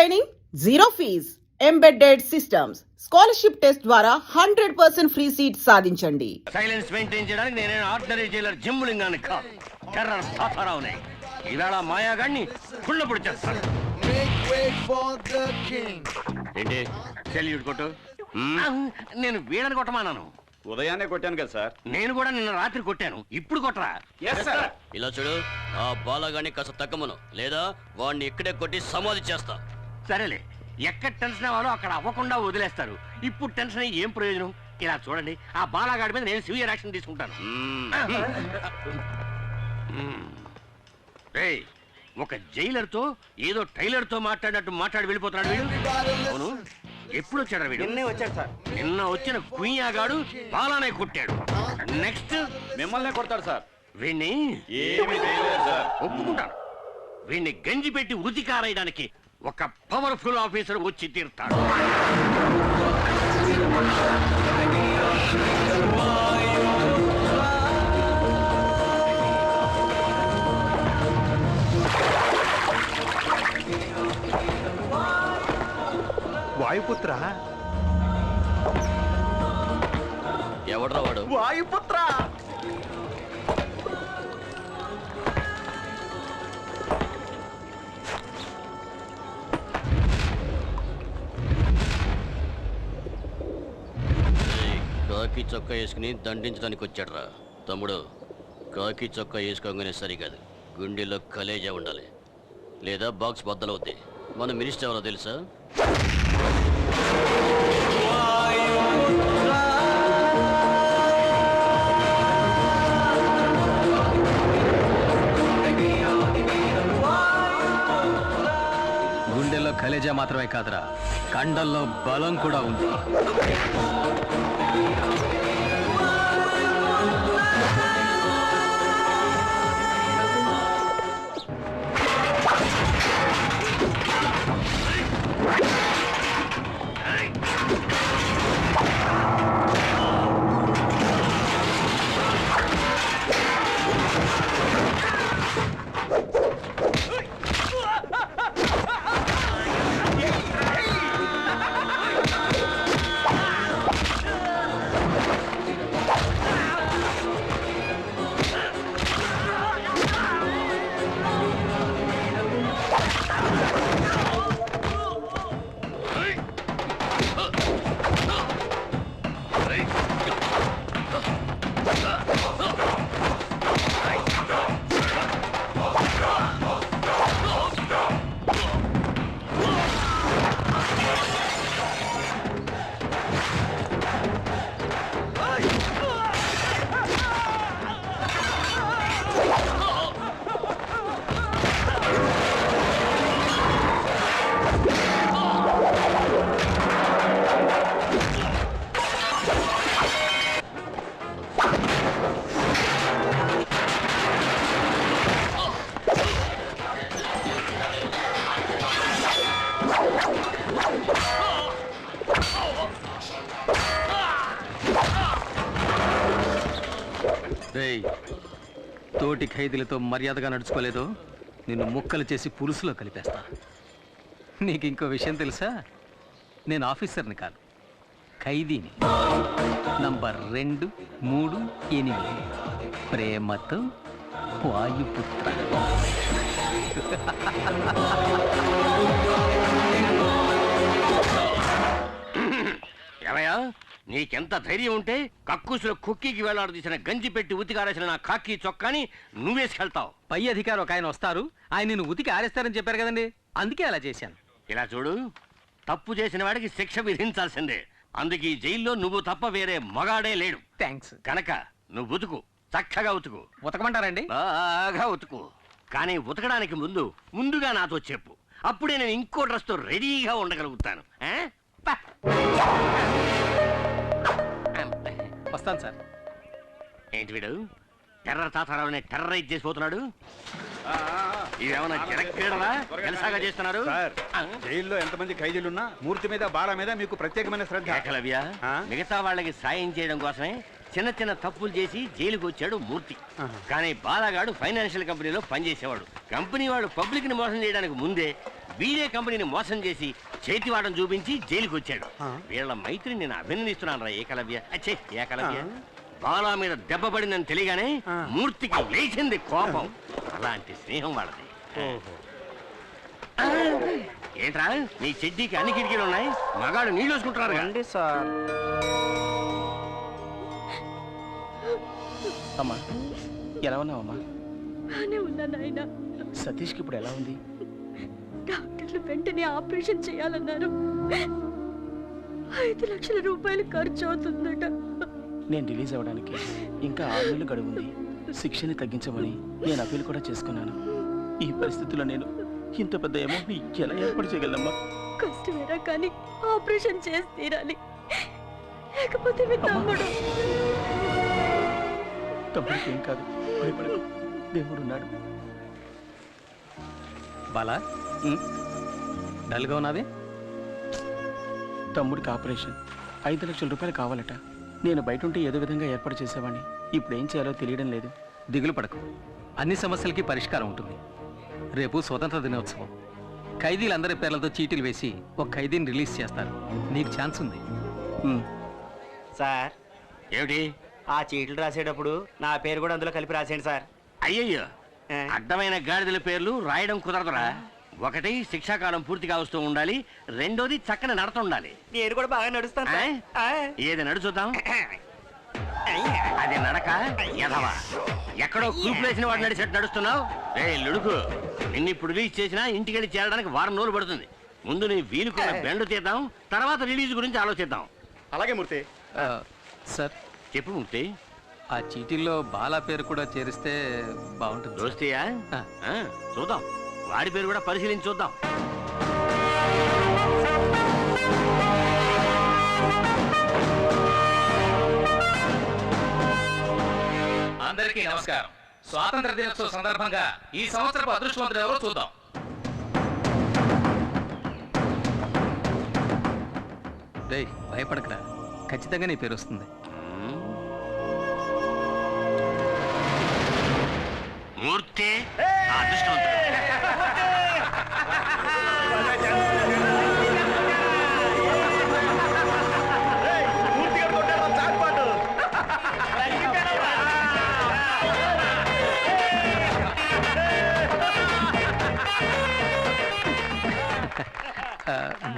Training, zero fees, embedded systems, scholarship test ద్వారా 100% free seat సాధించండి. Silence maintain చేయడానికి నేను ఆర్డినరీ జైలర్ జిమ్ములింగాన్ని కాదు, టెర్రర్ తాతారావుని. ఈవేళ మాయాగాడిని కుళ్ళపొడి చేస్తాను. ఏంటి సెల్యూట్ కొట్టు? నేను వీళ్ళని కొట్టమానాను. ఉదయాన్నే కొట్టాను కదా సార్. నేను కూడా నిన్న రాత్రి కొట్టాను, ఇప్పుడు కొట్టరా? ఇలా చూడు, ఆ బాలగాన్ని కాస్త తగ్గమను, లేదా వాడిని ఇక్కడే కొట్టి సమాధి చేస్తా. సరేలే, ఎక్కడ టెన్షన్ అవ్వాలో అక్కడ అవ్వకుండా వదిలేస్తారు. ఇప్పుడు టెన్షన్ అయ్యి ఏం ప్రయోజనం? ఇలా చూడండి, ఆ బాలగాడి మీద నేను సివియర్ యాక్షన్ తీసుకుంటాను. ఒక జైలర్ తో ఏదో టైలర్ తో మాట్లాడినట్టు మాట్లాడి వెళ్ళిపోతున్నాడు వీడు. అవును, ఎప్పుడు వచ్చాడు వీడు? నిన్నే వచ్చాడు సార్. నిన్న వచ్చిన కుయ్యాగాడు బాలానే కొట్టాడు. నెక్స్ట్ మిమ్మల్నే కొడతాడు సార్. వీణ్ణి ఏమీ చేయలేదు సార్. ఒప్పుకుంటాను. వీణ్ణి గంజి పెట్టి ఉతికారేయడానికి ఒక పవర్ఫుల్ ఆఫీసర్ వచ్చి తీరుతాడు. వాయుపుత్ర, ఎవడ్రా వాడు? వాయుపుత్ర. కాకి చొక్కా వేసుకుని దండించడానికి వచ్చాడ్రా. తమ్ముడు, కాకి చొక్కా వేసుకోగానే సరికాదు, గుండెలో కలేజా ఉండాలి, లేదా బాక్స్ బద్దలవుద్ది. మన మినిస్టర్ ఎవరో తెలుసా? గుండెల్లో కలేజా మాత్రమే కాదురా, కండల్లో బలం కూడా ఉంది. తోటి ఖైదీలతో మర్యాదగా నడుచుకోలేదో నిన్ను ముక్కలు చేసి పులుసులో కలిపేస్తా. నీకు ఇంకో విషయం తెలుసా? నేను ఆఫీసర్ని కాదు, ఖైదీని. నంబర్ 2, 3, 8. ప్రేమతో వాయుపుత్ర. ఏమయ్యా, నీకెంత ధైర్యం ఉంటే కక్కుసులో కుక్కీకి వేలాడదీసిన గంజి పెట్టి ఉతికారేసిన నా కాకి చొక్కాని నువ్వేసుకెళ్తావు? పై అధికారి ఒక ఆయన వస్తారు, ఆయన నిన్ను ఉతికి ఆరేస్తారని చెప్పారు కదండి, అందుకే అలా చేశాను. ఇలా చూడు, తప్పు చేసిన వాడికి శిక్ష విధించాల్సిందే. అందుకే ఈ జైల్లో నువ్వు తప్ప వేరే మగాడే లేడు. థ్యాంక్స్. కనుక నువ్వు ఉతుకు, చక్కగా ఉతుకు. ఉతకమంటారండి? బాగా ఉతుకు. కానీ ఉతకడానికి ముందుగా నాతో చెప్పు, అప్పుడే నేను ఇంకో డ్రెస్తో రెడీగా ఉండగలుగుతాను. వస్తాను సార్. ఏంటి వీడు టెర్రర్ తాతారావుని టెర్రరైజ్ చేసిపోతున్నాడు? ఇదేమన్నా జనక్రీడలా ఎలసాగా చేస్తున్నారు? జైల్లో ఎంతమంది ఖైదీలున్నా మూర్తి మీద బాల మీద మీకు ప్రత్యేకమైన శ్రద్ధ. ఏకలవ్య, మిగతా వాళ్ళకి సాయం చేయడం కోసమే చిన్న చిన్న తప్పులు చేసి జైలుకు వచ్చాడు మూర్తి. కానీ బాలగాడు ఫైనాన్షియల్ కంపెనీలో పనిచేసేవాడు. కంపెనీ వాడు పబ్లిక్ ని మోసం చేయడానికి ముందే వీడే కంపెనీని మోసం చేసి చేతివాటం చూపించి జైలుకి వచ్చాడు. వీళ్ళ మైత్రిని నేను అభినందిస్తున్నాను రా ఏకలవ్య. అచ్చే ఏకలవ్య, బాలా మీద దెబ్బ పడిందని తెలియగానే మూర్తికి లేచింది కోపం. అలాంటి స్నేహం వాళ్ళది. ఏంట్రా నీ చెడ్డీకి అన్ని కిటికీలు ఉన్నాయి, మగాడు నీళ్ళు వేసుకుంటున్నారు రండి సార్. అమ్మా ఎలా ఉన్నావమ్మా? బానే ఉన్నా నాయనా. సతీష్కి ఇప్పుడు ఎలా ఉంది? డాక్టర్లు వెంటనే ఆపరేషన్ చేయాలన్నారు. 5 లక్షల రూపాయలు ఖర్చు అవుతుందట. నేను రిలీజ్ అవ్వడానికి ఇంకా 6 నెలలు గడువు ఉంది. శిక్షని తగ్గించమని నేను అప్పీల్ కూడా చేసుకున్నాను. ఈ పరిస్థితుల్లో నేను ఇంత పెద్ద అమౌంట్ని ఎలా ఏర్పాటు చేయగలమ్మా? కష్టమేరా కానీ ఆపరేషన్ చేసి తీరాలి, లేకపోతే మీ తమ్ముడికి ఏం కాదు, భయపడకు, దేవుడున్నాడు. బాలా డల్గా ఉన్నావే? తమ్ముడికి ఆపరేషన్ 5 లక్షల రూపాయలు కావాలట. నేను బయట ఉంటే ఏదో విధంగా ఏర్పాటు చేసేవాడిని. ఇప్పుడు ఏం చేయాలో తెలియడం లేదు. దిగులు పడకు, అన్ని సమస్యలకి పరిష్కారం ఉంటుంది. రేపు స్వతంత్ర దినోత్సవం. ఖైదీలందరి పేర్లతో చీటీలు వేసి ఒక ఖైదీని రిలీజ్ చేస్తారు. నీకు ఛాన్స్ ఉంది. సార్ ఏమిటి? ఆ చీట్లు రాసేటప్పుడు నా పేరు కూడా అందులో కలిపి రాసేయండి సార్. అయ్యయ్యో, అడ్డమైన గాడిదల పేర్లు రాయడం కుదరదురా. ఒకటి శిక్షాకాలం పూర్తిగా వస్తూ ఉండాలి, రెండోది చక్కని నడత ఉండాలి. నేను కూడా బాగా నడుస్తాను సార్. ఏది నడుచుద్దాం? అది నడక ఎదవా, ఎక్కడో కూపులేసిన వాడు నడిచేట్టు నడుస్తున్నావు. లుడుకు, నిన్ను ఇప్పుడు రిలీజ్ చేసినా ఇంటికి వెళ్ళి చేరడానికి 1 వారం రోజులు పడుతుంది. ముందు నీ వీలుకున్న బెండు తీద్దాం, తర్వాత రిలీజ్ గురించి ఆలోచిద్దాం. అలాగే మూర్తి. సార్ చెప్పు మూర్తి. ఆ చీటీల్లో బాలా పేరు కూడా చేరిస్తే బాగుంటుంది. దోస్తీయా? చూద్దాం, వాడి పేరు కూడా పరిశీలించి చూద్దాం. అందరికీ నమస్కారం. స్వాతంత్ర దినోత్సవ సందర్భంగా ఈ సంవత్సరపు అదృష్టవంతులు ఎవరో చూద్దాం. డేయ్ భయపడకరా, ఖచ్చితంగా నీ పేరు వస్తుంది. మూర్తి అదృష్టవంతుడు.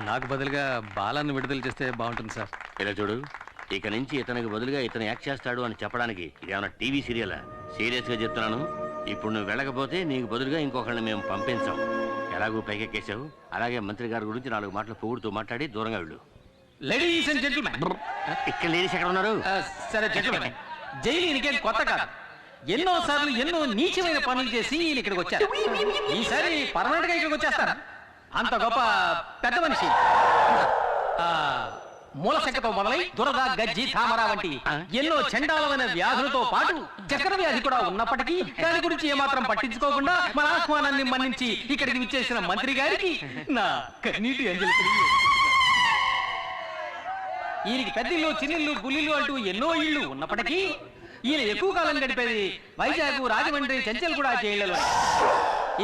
నాకు బదులుగా బాలాన్ని విడుదల చేస్తే బాగుంటుంది సార్. ఇలా చూడు, ఇక నుంచి ఇతనికి బదులుగా ఇతను యాక్ట్ చేస్తాడు అని చెప్పడానికి ఇదేమన్నా టీవీ సీరియలా? సీరియస్ గా చెప్తున్నాను. ఇప్పుడు నువ్వు వెళ్ళకపోతే నీకు బదులుగా ఇంకొకరిని మేము పంపించాం. ఎలాగూ పైకెక్కేసావు, అలాగే మంత్రి గారి గురించి 4 మాటలు పొగుడుతూ మాట్లాడి దూరంగా వెళ్ళు. లేడీస్ అండ్ జెంటిల్మెన్, ఇక్కడ లేడీస్ ఎక్కడ ఉన్నారు? సరే జెంటిల్మెన్, జైలు ఈయనకేం కొత్త కాదు. ఎన్నో సార్లు ఎన్నో నీచమైన పనులు చేసి ఈయన ఇక్కడికి వచ్చారు. ఈసారి పర్మనెంట్ గా ఇక్కడికి వచ్చేస్తారా? అంత గొప్ప పెద్ద మనిషి. మూలశంకతో మొదలై దురద, గజ్జి, తామర వంటి ఎన్నో చండాలమైన వ్యాధులతో పాటు చక్కెర వ్యాధి కూడా ఉన్నప్పటికీ దాని గురించి ఏమాత్రం పట్టించుకోకుండా మన ఆహ్వానాన్ని మన్నించి ఇక్కడికి విచ్చేసిన మంత్రి గారికి నా కన్నీటి అంజలి. ఈయనకి పెద్దిల్లు, చిన్నిల్లు, బుల్లిల్లు అంటూ ఎన్నో ఇళ్ళు ఉన్నప్పటికీ ఈయన ఎక్కువ కాలం గడిపేది వైజాగ్, రాజమండ్రి, చెంచల్గూడ జైళ్లలో.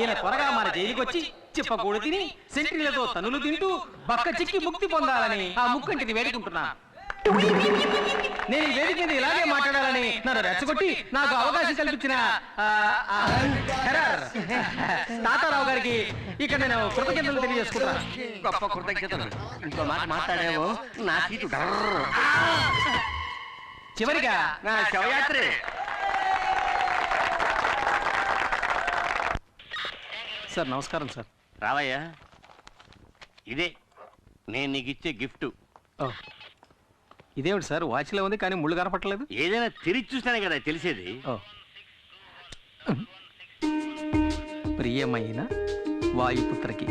ఈయన త్వరగా మన జైలుకి వచ్చి చిప్పకూడు తిని సెంట్రీలతో తనులు తింటూ బక్క చిక్కి ముక్తి పొందాలని ఆ ముక్కంటిని వేడుకుంటున్నా. నేను ఈ వేదిక మీద ఇలాగే మాట్లాడాలని నన్ను రెచ్చగొట్టి నాకు అవకాశం కల్పించిన తాతారావు గారికి ఇక్కడ నేను కృతజ్ఞతలు తెలియజేసుకుంటున్నా. గొప్ప కృతజ్ఞతలు. ఇంకో మాట మాట్లాడేమో నా సీటు చివరిగా నా శవయాత్రే. సార్ నమస్కారం సార్. రావయ్యా, ఇదే నేను నీకు ఇచ్చే గిఫ్ట్. ఇదేమిటి సార్, వాచ్లో ఉంది కానీ ముళ్ళు కనపట్టలేదు? ఏదైనా తిరిగి చూస్తేనే కదా తెలిసేది. ప్రియమైన వాయుపుత్రకి.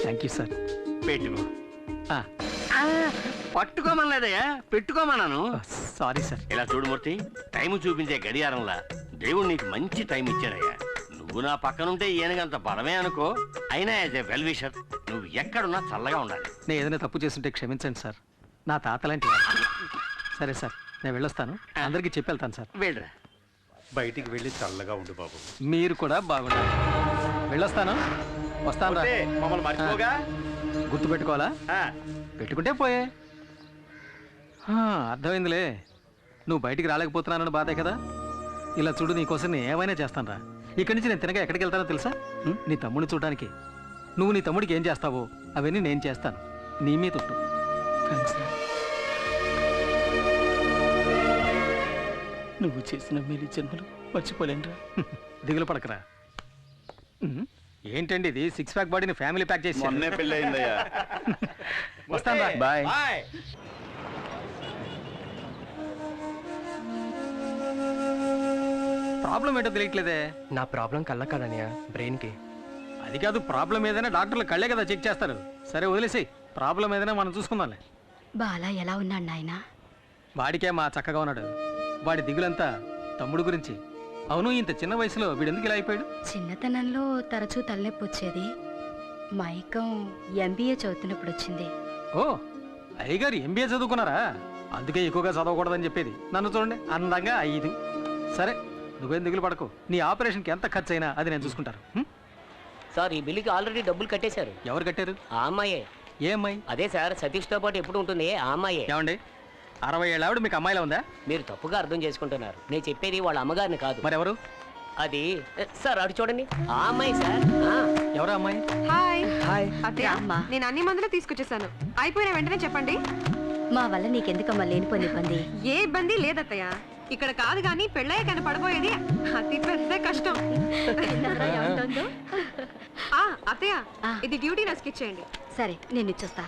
Thank you sir. పెట్టుకో. పట్టుకోమనలేదయ్యా, పెట్టుకోమన్నాను. Sorry sir. ఇలా చూడు మూర్తి, టైం చూపించే గడియారంలా దేవుడు నీకు మంచి టైం ఇచ్చాడయ్యా. నువ్వు నా పక్కనుంటే ఈయనకంత బలమే అనుకో. అయినా యాజ్ ఎ వెల్ విషర్ నువ్వు ఎక్కడున్నా చల్లగా ఉండాలి. నేను ఏదైనా తప్పు చేస్తుంటే క్షమించండి సార్, నా తాతలాంటి వాడు. సరే సార్, నేను వెళ్ళొస్తాను. అందరికీ చెప్పి వెళ్తాను సార్. వెళ్ళరా. బయటికి వెళ్ళి చల్లగా ఉండు బాబు. మీరు కూడా బాగుండాలి. వెళ్ళొస్తాను. వస్తాను రా. మమ్మల్ని మర్చిపోగా. గుర్తు పెట్టుకోవాలా? పెట్టుకుంటే పోయే. అర్థమైందిలే, నువ్వు బయటికి రాలేకపోతున్నానని బాధే కదా. ఇలా చూడు, నీకోసం నేను ఏమైనా చేస్తాను రా. ఇక్కడి నుంచి నేను తినగా ఎక్కడికి వెళ్తానో తెలుసా? నీ తమ్ముడిని చూడడానికి. నువ్వు నీ తమ్ముడికి ఏం చేస్తావో అవన్నీ నేను చేస్తాను. నీ మీద తొట్టు. నువ్వు చేసిన మేలు జన్మలు మర్చిపోలేనురా. దిగులు పడకరా. ఏంటండి ఇది, 6 ప్యాక్ బాడీని ఫ్యామిలీ ప్యాక్ చేసి పెళ్ళయిందయ్యా. వస్తాను రా. బాయ్. ప్రాబ్లం ఏంటో తెలియట్లేదే. నా ప్రాబ్లం కళ్ళ కాదనియా, బ్రెయిన్ కి. అది కాదు, ప్రాబ్లం ఏదైనా డాక్టర్లు కళ్ళే కదా చెక్ చేస్తారు. సరే వదిలేసి, ప్రాబ్లం ఏదైనా మనం చూసుకుందాంలే. బాలా ఎలా ఉన్నాడు నాయనా? వాడికే మా చక్కగా ఉన్నాడు. వాడి దిగులంతా తమ్ముడు గురించి. అవును, ఇంత చిన్న వయసులో వీడెందుకు ఇలా అయిపోయాడు? చిన్నతనంలో తరచూ తలనొప్పి వచ్చేది. మైకం MBA చదువుతున్నప్పుడు వచ్చింది. ఓ, అయ్యగారు MBA చదువుకున్నారా? అందుకే ఎక్కువగా చదవకూడదని చెప్పేది. నన్ను చూడండి, అందంగా 5. సరే, నువ్వేం దిగులు పడకు. నీ ఆపరేషన్కి ఎంత ఖర్చు అయినా అది నేను చూసుకుంటాను. సార్, ఈ బిల్లుకి ఆల్రెడీ డబ్బులు కట్టేశారు. ఎవరు కట్టారు? ఆ అమ్మాయే. ఏ అమ్మాయి? అదే సార్, సతీష్తో పాటు ఎప్పుడు ఉంటుంది ఆ అమ్మాయే. ఏమండి, 60 ఏళ్ళ ఆవిడ మీకు అమ్మాయిలా ఉందా? మీరు తప్పుగా అర్థం చేసుకుంటున్నారు. నేను చెప్పేది వాళ్ళ అమ్మగారిని కాదు. మరెవరు? అది సార్, అటు చూడండి, ఆ అమ్మాయి సార్. ఎవరా అమ్మాయి? హాయ్. హాయ్. అత్తయ్య, నేను అన్ని మందులు తీసుకొచ్చేసాను. అయిపోయిన వెంటనే చెప్పండి. మా వల్ల నీకెందుకమ్మా లేనిపోని ఇబ్బంది? ఏ ఇబ్బంది లేదత్తయ్య. ఇక్కడ కాదు కానీ పెళ్ళయ్య కానీ పడబోయేది అతి పెద్ద కష్టం. అత్తయ్య, ఇది డ్యూటీ నర్స్కి ఇచ్చేయండి. సరే, నేను ఇచ్చొస్తా.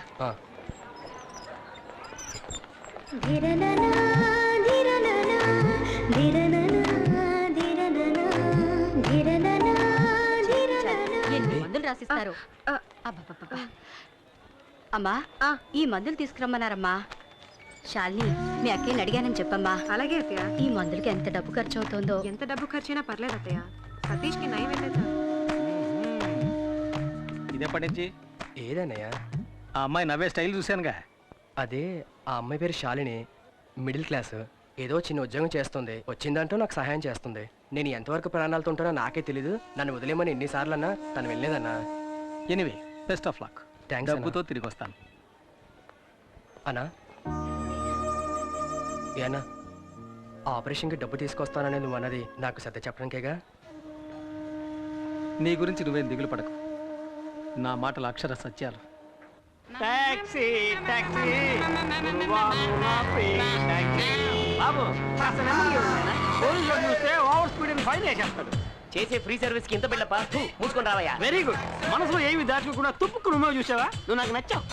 ఎన్ని మందులు రాసిస్తారు? అబ్బబ్బబ్బబ్బా. అమ్మా, ఈ మందులు తీసుకురమ్మన్నారమ్మా. శాలిని, మీ అక్కని అడిగానని చెప్పమ్మా. అలాగే అత్తయ్య. ఈ మందులకి ఎంత డబ్బు ఖర్చు అవుతుందో? ఎంత డబ్బు ఖర్చైనా పర్లేదు అత్తయ్య. సతీష్కి నయం అయితే ఇదెప్పటి నుంచి? ఏదన్నయ్యా? ఆ అమ్మాయి నవ్వే స్టైల్ చూశానుగా. అదే, ఆ అమ్మాయి పేరు శాలిని. Middle class. ఏదో చిన్న ఉద్యోగం చేస్తుంది. వచ్చిందంటూ నాకు సహాయం చేస్తుంది. నేను ఎంతవరకు ప్రాణాలతో ఉంటానో నాకే తెలీదు. నన్ను వదిలేమని ఎన్నిసార్లు అన్నా తను వెళ్ళలేదన్నా. Anyway, best of luck. Thanks. డబ్బుతో తిరిగి వస్తాను. అన్నా, ఏనా ఆపరేషన్కి డబ్బు తీసుకొస్తానని నువ్వు అన్నది నాకు సత్య చెప్పడానికేగా? నీ గురించి నువ్వేం దిగులు పడకు. నా మాటలు అక్షర సత్యాలు. టాక్సీ టాక్సీ బాబు, పోలీసులు చూస్తే ఓవర్ స్పీడ్ ఫైన్ వేసేస్తాడు. చేసే ఫ్రీ సర్వీస్ కి ఇంత బిల్లపా, మూసుకొని రావయ్యా. Very good. మనసులో ఏమి దాచుకోకుండా తుప్పుకు నువ్వు చూసావా? నువ్వు నాకు నచ్చావు.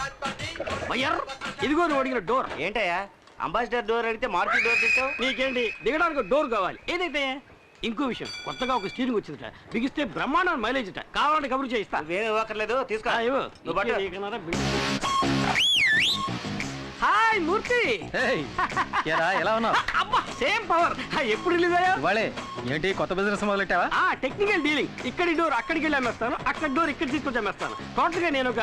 ఇదిగో నువ్వు అడిగిన డోర్. ఏంటయ్యా, అంబాసిడర్ డోర్ అడిగితే మార్చి డోర్ తెచ్చావు? నీకేంటి, దిగడానికి డోర్ కావాలి. ఏదైతే ఇంకో విషయం, కొత్తగా ఒక స్టీరింగ్ వచ్చిందట. బిగిస్తే బ్రహ్మాండం మైలేజ్ అట. కావాలంటే కబురు చేయిస్తా. వేరే ఇవ్వక్కర్లేదు, తీసుకో. హాయ్ మూర్తి. ఎలా ఉన్నావు? అబ్బా, సేమ్ పవర్. ఎప్పుడు రిలీజ్ అయ్యా? ఇవాళే. ఏంటి కొత్త బిజినెస్ మొదలెట్టావా? Technical dealing. ఇక్కడి డోర్ అక్కడికి వెళ్ళి అమ్మేస్తాను, అక్కడ డోర్ ఇక్కడ తీసుకొచ్చి అమ్మేస్తాను. టోటల్ గా నేను ఒక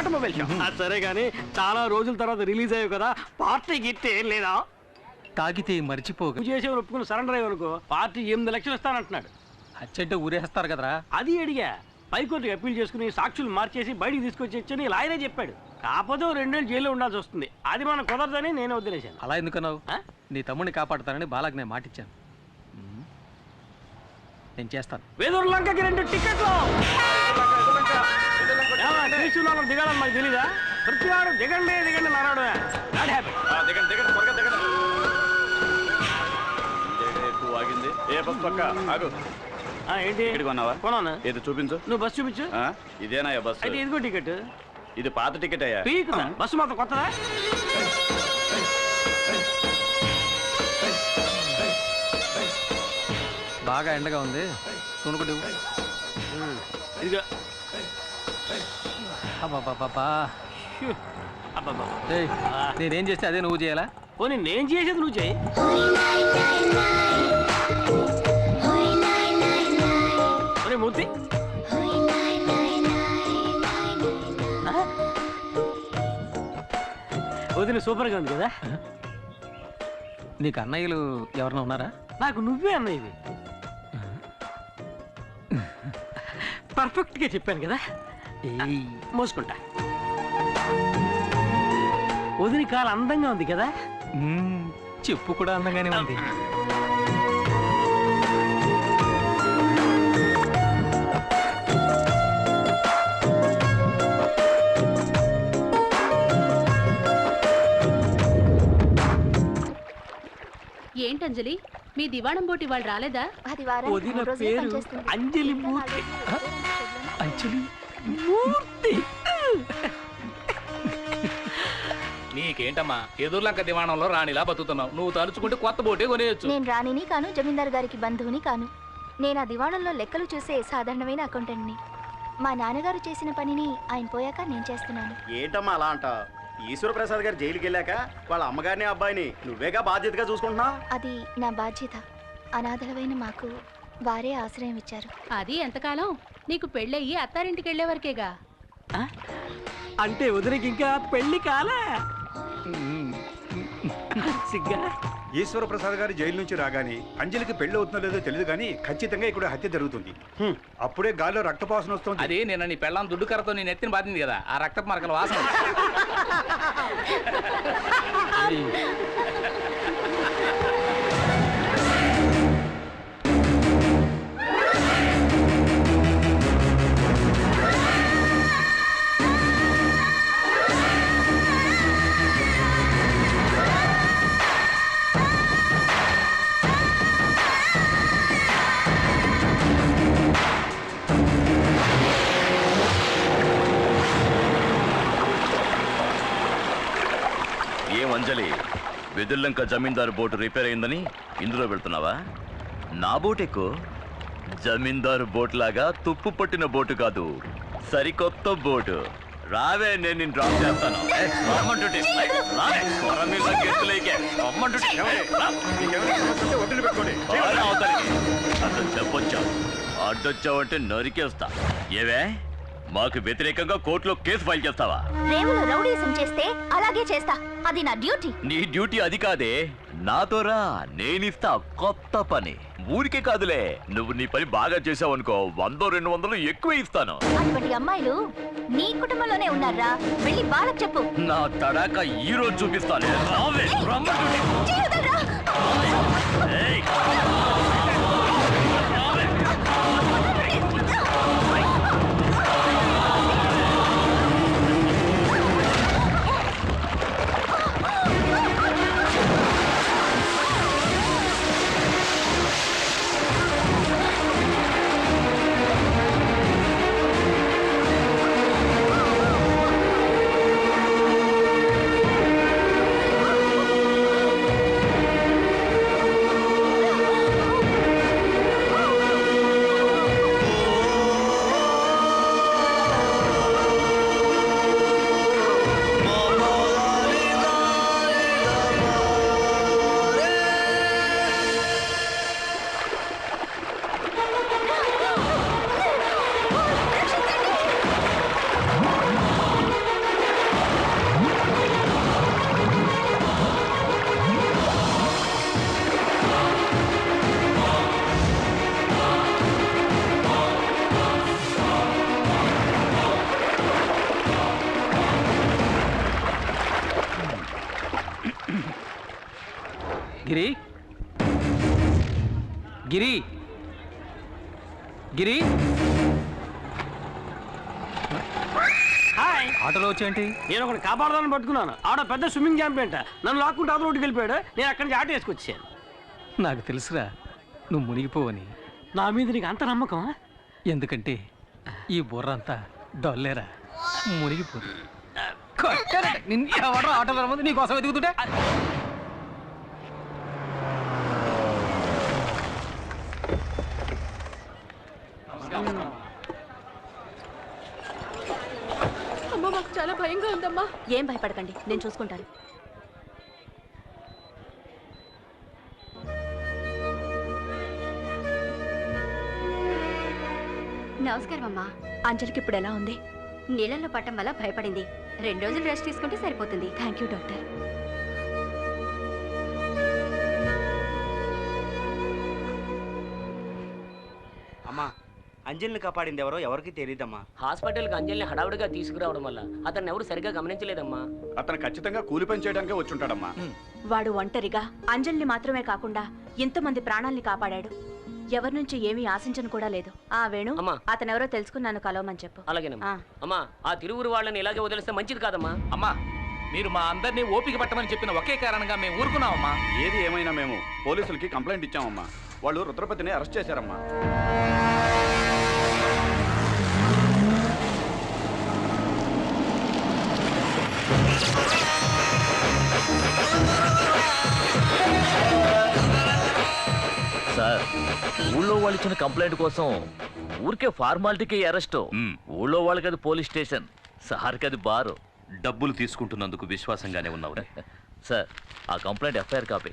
ఆటోమొబైల్ షాప్. సరే గానీ, చాలా రోజుల తర్వాత రిలీజ్ అయ్యావు కదా, పార్టీ గిట్టే ఏం లేదా? తాగితే మర్చిపోక. నువ్వు చేసే ఒప్పుకుని సరెండర్ అయ్యే వరకు పార్టీ 8 లక్షలు ఇస్తానంటున్నాడు. అచ్చంటే ఊరేస్తారు కదరా. అది అడిగా. పైకోర్టుకి అప్పీల్ చేసుకుని సాక్షులు మార్చేసి బయటికి తీసుకొచ్చి లాయరే చెప్పాడు. కాకపోతే 2 నెలలు జైల్లో ఉండాల్సి వస్తుంది. అది మనం కుదరదని నేను వదిలేశాను. అలా ఎందుకన్నావు? నీ తమ్ముడిని కాపాడుతానని బాలాకి నేను మాటిచ్చాను. నేను చేస్తాను. వేదూరు లంకకి 2 టికెట్లు. దిగాలని మాకు తెలీదా? ప్రతి వాడు దిగండి దిగండి నారాడు. ఏంటి కొన్నావా? కొన్నాను. ఏది చూపించు. నువ్వు బస్సు చూపించు. ఇదేనా బస్సు? అయితే ఇదిగో టికెట్. ఇది పాత టికెట్ అయ్యా. బస్సు మాత్రం కొత్తదా? బాగా ఎండగా ఉంది, కొనుక్కుంటు. ఇదిగో. అబ్బాబ్బా, అబ్బా, నేనేం చేస్తే అదే నువ్వు చేయాలా? పోనీ నేను చేసేది నువ్వు చేయి. మూర్తి, వదిన సూపర్గా ఉంది కదా? నీకు అన్నయ్యలు ఎవరన్నా ఉన్నారా? నాకు నువ్వే అన్నయ్యవి. పర్ఫెక్ట్గా చెప్పాను కదా? మోసుకుంటా. వదిలి కాలు అందంగా ఉంది కదా. చెప్పు కూడా అందంగానే ఉంది. ఏంటంజలి, మీ దివాణం బోటి వాళ్ళు రాలేదా? అది వదిన పేరు అంజలి మూర్తి. అంజలి మూర్తి. నీకేంటమ్మా ఎదుర్లంక దివాణంలో రాణిలా బతుకుతున్నావు. నువ్వు తలుచుకుంటే కొత్త బోటే కొనేయచ్చు. నేను రాణిని కాను, జమీందార్ గారికి బంధువుని కాను. నేను ఆ దివాణంలో లెక్కలు చూసే సాధారణమైన అకౌంటెంట్ని. మా నాన్నగారు చేసిన పనిని ఆయన పోయాక నేను చేస్తున్నాను. ఏంటమ్మా అలా అంట? ఈశ్వర ప్రసాద్ గారు జైలుకి వెళ్ళాక వాళ్ళ అమ్మగారిని అబ్బాయిని నువ్వేగా బాధ్యతగా చూసుకుంటున్నావు. అది నా బాధ్యత. అనాథలమైన మాకు వారే ఆశ్రయం ఇచ్చారు. అది ఎంతకాలం? నీకు పెళ్ళయ్యి అత్తారింటికి వెళ్ళే వరకేగా. అంటే వదినకి ఇంకా పెళ్లి కాలే. సిగ్గా. ఈశ్వర ప్రసాద్ గారు జైలు నుంచి రాగానే అంజలికి పెళ్లి అవుతుందో లేదో తెలియదు కానీ ఖచ్చితంగా ఇక్కడ హత్య జరుగుతుంది. అప్పుడే గాల్లో రక్తపాసన వస్తుంది. అది నేను నీ పెళ్ళం దుడ్డు కర్రతో నేను ఎత్తిన బాధింది కదా, ఆ రక్తపు మరకల వాసన. అంజలి, వెదుర్లంక జమీందారు బోటు రిపేర్ అయిందని ఇందులో వెళ్తున్నావా? నా బోట్ ఎక్కు. జమీందారు బోట్ లాగా తుప్పు పట్టిన బోటు కాదు, సరికొత్త బోటు. రావే, నేను నిన్ను డ్రాప్ చేస్తాను. అసలు చెప్పొచ్చా? అడ్డొచ్చావంటే నరికేస్తా. ఏవే, మాకు వ్యతిరేకంగా కోర్టులో కేసు ఫైల్ చేస్తావా? రేవులో రౌడీసం చేస్తే అలాగే చేస్తా. అది నా డ్యూటీ. నీ డ్యూటీ అది కాదే, నాతోరా, నేనిస్తా కొత్త పని. ఊరికే కాదులే, నువ్వు నీ పని బాగా చేసావనుకో 100-200 ఎక్కువ ఇస్తాను. అటువంటి అమ్మాయిలు నీ కుటుంబంలోనే ఉన్నారా? వెళ్ళి వాళ్ళకి చెప్పు. నా తడాక ఈ రోజు చూపిస్తానే. రావే, గిరి, గిరి, గిరి. హాయ్. ఆటోలో వచ్చేంటి? నేను ఒకటి కాపాడదాన్ని పట్టుకున్నాను. ఆడ పెద్ద స్విమ్మింగ్ ఛాంపియన్. నన్ను లాక్కుంటే ఆటో రోడ్డుకి వెళ్ళిపోయాడు. నేను అక్కడి నుంచి ఆటో వేసుకొచ్చాను. నాకు తెలుసురా నువ్వు మునిగిపోవని. నా మీద నీకు అంత నమ్మకం? ఎందుకంటే ఈ బుర్ర అంతా డొల్లేరా, మునిగిపోదు. ఎవడో ఆటోలో ముందు నీకోసం ఎదుగుతుంటే. అమ్మా, మాకు చాలా భయంగా ఉందమ్మా. ఏం భయపడకండి, నేను చూసుకుంటాను. నమస్కారం అమ్మా. అంజలికి ఇప్పుడు ఎలా ఉంది? నీళ్ళల్లో పట్టం వల్ల భయపడింది. 2 రోజులు రెస్ట్ తీసుకుంటే సరిపోతుంది. Thank you doctor. అమ్మా, అంజలిని కాపాడింది ఎవరో ఎవరికి తెలియదమ్మా. హాస్పిటల్కి అంజలిని హడావుడిగా తీసుకురావడం వల్ల అతన్ని ఎవరు సరిగ్గా గమనించలేదమ్మా. అతను ఖచ్చితంగా కూలి పని చేయడానికే వచ్చుంటాడమ్మా. వాడు ఒంటరిగా అంజలిని మాత్రమే కాకుండా ఎంతమంది ప్రాణాల్ని కాపాడాడు. ఎవరి నుంచి ఏమీ ఆశించను కూడా లేదు. ఆ వేణు, అతనెవరో తెలుసుకున్నాను, కలవమని చెప్పు. అలాగేనమ్మా. అమ్మా, ఆ తిరువురు వాళ్ళని ఇలాగే వదిలేస్తే మంచిది కాదమ్మా. అమ్మా, మీరు మా అందరినీ ఓపిక పట్టమని చెప్పిన ఒకే కారణంగా మేము ఊరుకున్నామమ్మా. ఏది ఏమైనా మేము పోలీసులకి కంప్లైంట్ ఇచ్చామమ్మా. వాళ్ళు రుద్రపతిని అరెస్ట్ చేశారమ్మా. సార్, ఊళ్ళో వాళ్ళు ఇచ్చిన కంప్లైంట్ కోసం ఊరికే ఫార్మాలిటీకి అరెస్ట్. ఊళ్ళో వాళ్ళకి అది పోలీస్ స్టేషన్, సార్కి అది బారు. డబ్బులు తీసుకుంటున్నందుకు విశ్వాసంగానే ఉన్నావు సార్. ఆ కంప్లైంట్ ఎఫ్ఐఆర్ కాపీ.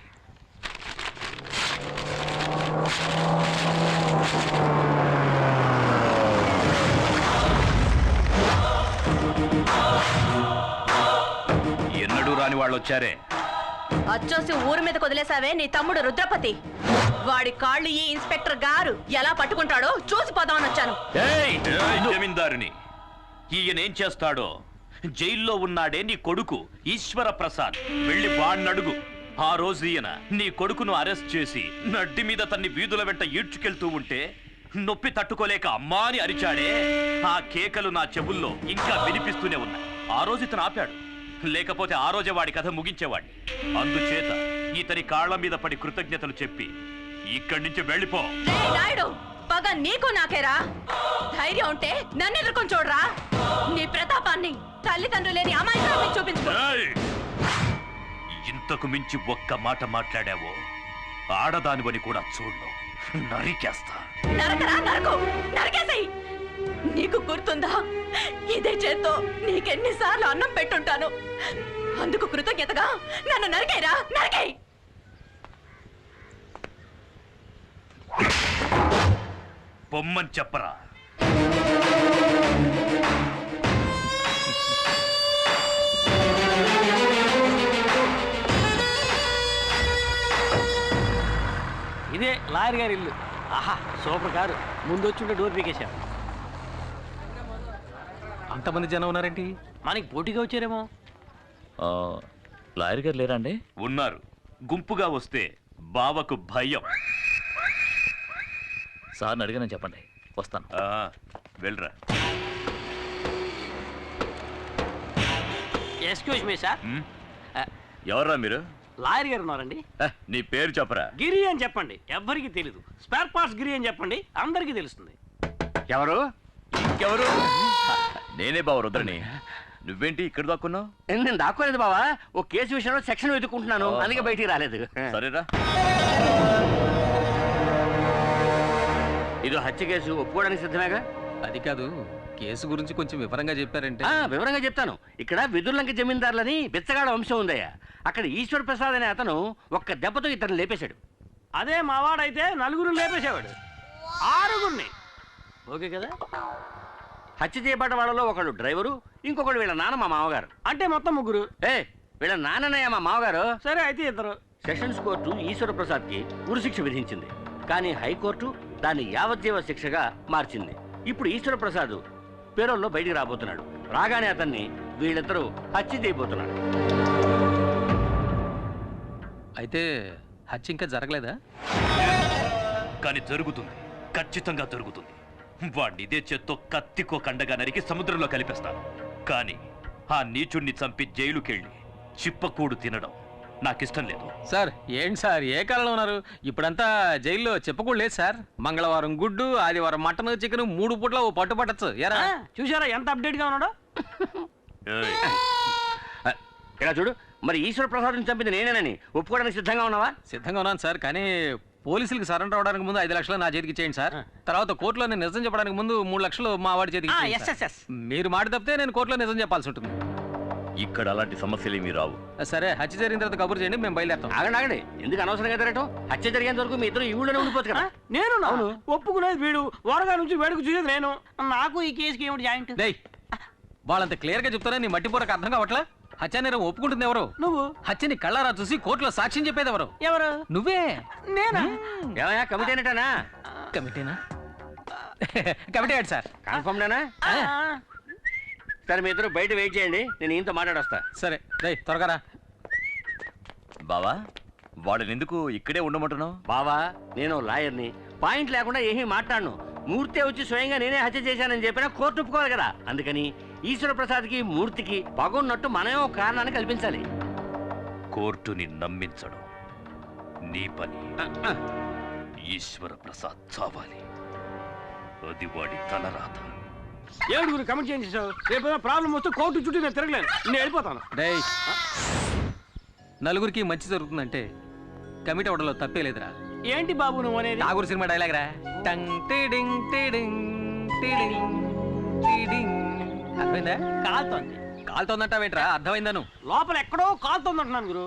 ఎన్నడూ రాని వాళ్ళు వచ్చారే. అచ్చోసి ఊరి మీద వదిలేసావే నీ తమ్ముడు రుద్రపతి. వాడి కాళ్ళు ఈ ఇన్స్పెక్టర్ గారు ఎలా పట్టుకుంటాడో చూసి పోదామని వచ్చాను. జమీందారుని ఈయనేం చేస్తాడో. జైల్లో ఉన్నాడే నీ కొడుకు ఈశ్వర ప్రసాద్, వెళ్ళి వాడినడుగు. ఆ రోజు ఈయన నీ కొడుకును అరెస్ట్ చేసి నడ్డి మీద తన్ని వీధుల వెంట ఈడ్చుకెళ్తూ ఉంటే నొప్పి తట్టుకోలేక అమ్మా అని అరిచాడే. ఆ కేకలు నా చెవుల్లో ఇంకా వినిపిస్తూనే ఉన్నాయి. ఆ రోజు ఇతను ఆపాడు, లేకపోతే ఆ రోజే వాడి కథ ముగించేవాడిని. అందుచేత ఇతని కాళ్ల మీద పడి కృతజ్ఞతలు చెప్పి ఇక్కడి నుంచి వెళ్ళిపో. పగ నీకు నాకేరా. ధైర్యం ఉంటే నన్ను ఎదుర్కొని చూడరా. నీ ప్రతాపాన్ని తల్లిదండ్రులు లేని అమాయకురాల్ని చూపించుకో. ఇంతకు మించి ఒక్క మాట మాట్లాడావో ఆడదానివని కూడా చూడు, నరికేస్తా. నరకరా, నరకు, నరికేసేయ్. నీకు గుర్తుందా, ఇదే చేత్తో నీకెన్నిసార్లు అన్నం పెట్టుంటాను. అందుకు కృతజ్ఞతగా నన్ను నరికేరా, నరికేయ్. పొమ్మని చెప్పరా. ఇదే లాయర్ గారి ఇల్లు. ఆహా, సూపర్ కారు. ముందు వచ్చి డోర్ పీకేశాం. అంతమంది జనం ఉన్నారేంటి? మనకి పోటీగా వచ్చారేమో. లాయర్ గారు లేరా అండి? ఉన్నారు. గుంపుగా వస్తే బావకు భయం. సార్ని అడిగానని చెప్పండి, వస్తాను. వెళ్ళరా. Excuse me sir. ఎవర్రా మీరు? లాయర్ గారు ఉన్నారండి. నీ పేరు చెప్పరా. గిరి అని చెప్పండి, ఎవ్వరికి తెలీదు. స్పేర్ పార్ట్స్ గిరి అని చెప్పండి, అందరికీ తెలుస్తుంది. ఎవరు? ఇంకెవరు? నేనే బావ రుద్రని. నువ్వేంటి ఇక్కడ దాక్కున్నావు? నేను దాక్కోలేదు బావా, ఓ కేసు విషయంలో సెక్షన్ వెతుక్కుంటున్నాను, అందుకే బయటికి రాలేదు. సరేరా. ఇది హత్య కేసు, ఒప్పుకోవడానికి సిద్ధమేగా? అది కాదు, కేసు గురించి కొంచెం వివరంగా చెప్పారంటే. వివరంగా చెప్తాను. ఇక్కడ విదుర్లంక జమీందారులని బిచ్చగాడ వంశం ఉందయ్యా. అక్కడ ఈశ్వర్ ప్రసాద్ అనే అతను ఒక్క దెబ్బతో ఇతను లేపేశాడు. అదే మావాడైతే నలుగురు లేపేసేవాడు, 6గురిని. ఓకే కదా? హత్య చేయబడ్డ వాళ్ళలో ఒకడు డ్రైవరు, ఇంకొకడు వీళ్ళ నాన్న మా మామగారు. అంటే మొత్తం 3. వీళ్ళ నాన్ననయ్య మా మామగారు. సరే అయితే 2. సెషన్స్ కోర్టు ఈశ్వర ప్రసాద్ కి ఉరిశిక్ష విధించింది, కానీ హైకోర్టు దాన్ని యావజ్జీవ శిక్షగా మార్చింది. ఇప్పుడు ఈశ్వర ప్రసాద్ పేరోల్లో బయటికి రాబోతున్నాడు. రాగానే అతన్ని వీళ్ళిద్దరూ హత్య చేయబోతున్నాడు. అయితే హత్య ఇంకా జరగలేదా? కానీ జరుగుతుంది, ఖచ్చితంగా జరుగుతుంది. వాడిని ఇదే చేత్తో కత్తికో కండగా నరికి సముద్రంలో కలిపేస్తాను. కానీ ఆ నీచుణ్ణి చంపి జైలుకెళ్ళి చిప్పకూడు తినడం నాకిష్టం లేదు. సార్ ఏంటి సార్, ఏ కాలంలో ఉన్నారు? ఇప్పుడంతా జైల్లో చెప్పకూడదు లేదు సార్. మంగళవారం గుడ్డు, ఆదివారం మటన్, చికెన్ 3 పూట్ల ఓ పట్టు పట్టచ్చు. ఎరా చూసారా ఎంత అప్డేట్ గా ఉన్నాడో? ఇలా చూడు, మరి ఈశ్వర ప్రసాద్ చంపింది నేనేనని ఒప్పుకోవడానికి సిద్ధంగా ఉన్నావా? సిద్ధంగా ఉన్నాను సార్, కానీ పోలీసులకు సరెండర్ అవడానికి ముందు 5 లక్షలు నా చేతికి ఇచ్చేయండి సార్. తర్వాత కోర్టులో నేను నిజం చెప్పడానికి ముందు 3 లక్షలు మా వాడి చేతికి ఇచ్చేయండి. మీరు మాట తప్పితే నేను కోర్టులో నిజం చెప్పాల్సి ఉంటుంది. ఇక్కడ అలాంటి సమస్యలు ఏమీ రావు. సరే, హత్య జరిగిన తర్వాత కబురు చేయండి, మేము బయలుదేరుతాం. ఆగండి, ఎందుకు అనవసరంగా తిరగటం? హత్య జరిగేంత వరకు మీ ఇద్దరు ఈ ఊళ్ళోనే ఉండిపోవచ్చు కదా. నేను ఒప్పుకునేది వీడు, వరగా నుంచి వేడుకు చూసేది నేను. నాకు ఈ కేసుకి ఏమిటి జాయింట్? వాళ్ళంత క్లియర్ గా చెప్తారా, నీ మట్టి పూరకు అర్థం కావట్లా? హత్య నేరం ఒప్పుకుంటుంది ఎవరు? నువ్వు. హత్యని కళ్ళారా చూసి కోర్టులో సాక్ష్యం చెప్పేది ఎవరు? ఎవరు? నువ్వే. నేనా? ఏమయ్యా, కమిటీ అనేటనా? కమిటీనా? Committee sir. కన్ఫర్మ్డేనా? సరే మీ ఇద్దరు బయట వెయిట్ చేయండి, నేను ఈయనతో మాట్లాడొస్తా. సరే త్వరగా రా. బావా వాడిని ఎందుకు ఇక్కడే ఉండమంటున్నావు? బావా నేను లాయర్ని, పాయింట్ లేకుండా ఏమీ మాట్లాడను. మూర్తి వచ్చి స్వయంగా నేనే హత్య చేశానని చెప్పినా కోర్టు ఒప్పుకోవాలి కదా. అందుకని ఈశ్వర ప్రసాద్కి మూర్తికి పగున్నట్టు మనమే ఒక కారణాన్ని కల్పించాలి. కోర్టుని నమ్మించడం నీ పని. ఈశ్వర ప్రసాద్ చావాలి, అది వాడి తలరాత. ఏడుగురు కమిట్ చేయించావు, రేపు ప్రాబ్లం వస్తే కోర్టు చుట్టూ నేను తిరగలేను, నేను వెళ్ళిపోతాను. నలుగురికి మంచి జరుగుతుందంటే కమిటీ అవడంలో తప్పే లేదురా. ఏంటి బాబు నువ్వు అనేది? నాగూరు సినిమా డైలాగ్ రా. టంగ్ టీడింగ్ టీడింగ్ టీడింగ్ టీడింగ్. అర్థమైందా? కాలుతోందంటావేంట్రా? అర్థమైందా? నువ్వు లోపల ఎక్కడో కాలుతోందంటున్నాను గురు.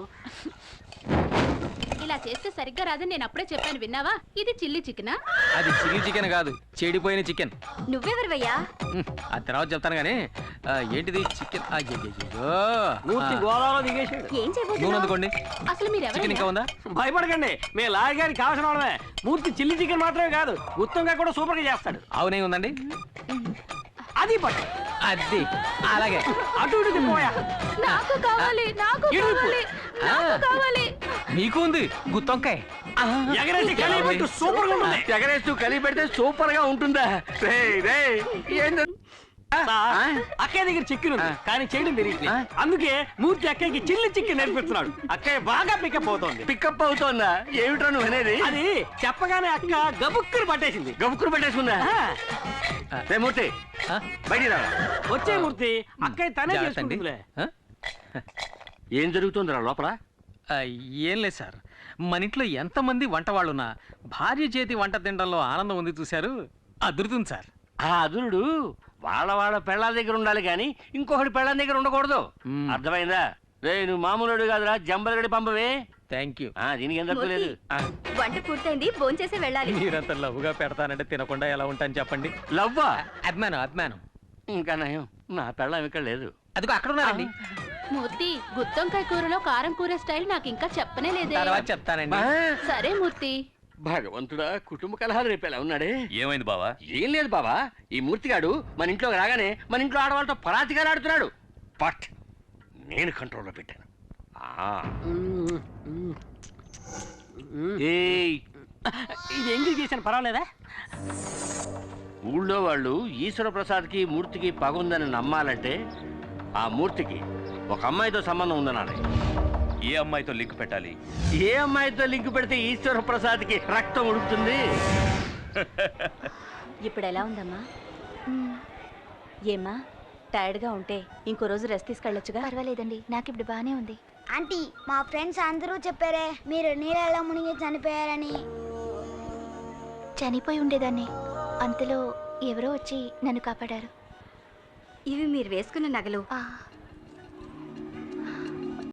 ఇలా చేస్తే సరిగ్గా రాదని నేను అప్పుడే చెప్పాను, విన్నావా? ఇది చిల్లీ చికెనా? అది చిల్లీ చికెన్ కాదు, చెడిపోయిన చికెన్. నువ్వెవరివయ్యా? ఆ తర్వాత చెప్తాను కానీ ఏంటిది చికెన్? గోదావరిలో దిగేసాడు. ఏం నూనె అందుకోండి. అసలు మీరు చికెన్ ఇంకా ఉందా? భయపడకండి, మేము లాయర్ గారికి కావాల్సిన వాళ్ళమే. మూర్తి చిల్లీ చికెన్ మాత్రమే కాదు, గుత్తంగా కూడా సూపర్ గా చేస్తాడు. అవునే ఉందండి, అది పట్టు. అది అలాగే అటు ఇటు తిప్పోయా. నాకు కావాలి, నాకు కావాలి, నాకు కావాలి. నీకు ఉంది గుత్తొంకాయ. ఎగరేసి కలిపెట్టు, సూపర్ గా ఉంటుంది. ఎగరేస్తూ కలిపి పెడితే సూపర్ గా ఉంటుందా? అక్కయ్య దగ్గర చికెన్ ఉంది కానీ చేయడం తెలియట్లేదు. అందుకే మూర్తి అక్కయ్యకి చిల్లి చికెన్ నేర్పిస్తున్నాడు. అక్కయ్య బాగా పికప్ అవుతోంది. పికప్ అవుతోందా? ఏమిట్రా నువ్వు అనేది? అది చెప్పగానే అక్క గబుక్కులు పట్టేసింది. గబుక్కులు పట్టేసుకుందా? మూర్తి బయటికి రా. వచ్చే మూర్తి, అక్కయ్య తనే చేసుకుంటుందిలే. ఏం జరుగుతుందిరా లోపల? ఏం లేదు సార్, మన ఇంట్లో ఎంతమంది వంట వాళ్ళున్నా భార్య చేతి వంట తినడంలో ఆనందం ఉంది చూశారు, అదురుతుంది సార్. ఆ అదురుడు వాళ్ళ పెళ్ళాల దగ్గర ఉండాలి కానీ ఇంకొకటి పెళ్ళాల దగ్గర ఉండకూడదు. అర్థమైందా? రే నువ్వు మామూలుడు కాదురా, జంబలగడి పంపవే. Thank you. దీనికి ఏం తక్కువ లేదు. వంట పూర్తయింది, భోంచేసి వెళ్ళాలి. మీరంత లవ్వుగా పెడతానంటే తినకుండా ఎలా ఉంటాను చెప్పండి. లవ్వా? అభిమానం. ఇంకా నయం, నా పెళ్ళం ఇక్కడ లేదు. అదిగో అక్కడ ఉన్నారండి. మూర్తి, గుత్తొంకాయ కూరలో కారం కూర స్టైల్ నాకు ఇంకా చెప్పనే లేదే. తర్వాత చెప్తానండి. సరే మూర్తి. భగవంతుడా, కుటుంబ కలహాలు రేపేలా ఉన్నాడే. ఏమైంది బావా? ఏం లేదు బావా, ఈ మూర్తిగాడు మన ఇంట్లోకి రాగానే మన ఇంట్లో ఆడవాళ్ళతో పరాతిగా ఆడుతున్నాడు. బట్ నేను కంట్రోల్లో పెట్టాను. ఇది ఎంగిల్ చేశాను, పర్వాలేదా? ఊళ్ళో వాళ్ళు ఈశ్వర ప్రసాద్కి మూర్తికి పగుందని నమ్మాలంటే ఆ మూర్తికి ఒక అమ్మాయితో సంబంధం ఉందనాలి. ఏ అమ్మాయితో లింక్ పెట్టాలి? ఏ అమ్మాయితో లింక్ పెడితే ఈశ్వర ప్రసాద్కి రక్తం ఉడుకుతుంది? ఇప్పుడు ఎలా ఉందమ్మా? ఏమ్మా, టైర్డ్గా ఉంటే ఇంకో రోజు రెస్ట్ తీసుకెళ్ళొచ్చుగా? పర్వాలేదండి, నాకు ఇప్పుడు బాగానే ఉంది. ఆంటీ, మా ఫ్రెండ్స్ అందరూ చెప్పారే మీరు నీళ్ళలో మునిగి చనిపోయారని. చనిపోయి ఉండేదాన్ని, అంతలో ఎవరో వచ్చి నన్ను కాపాడారు. ఇవి మీరు వేసుకున్న నగలు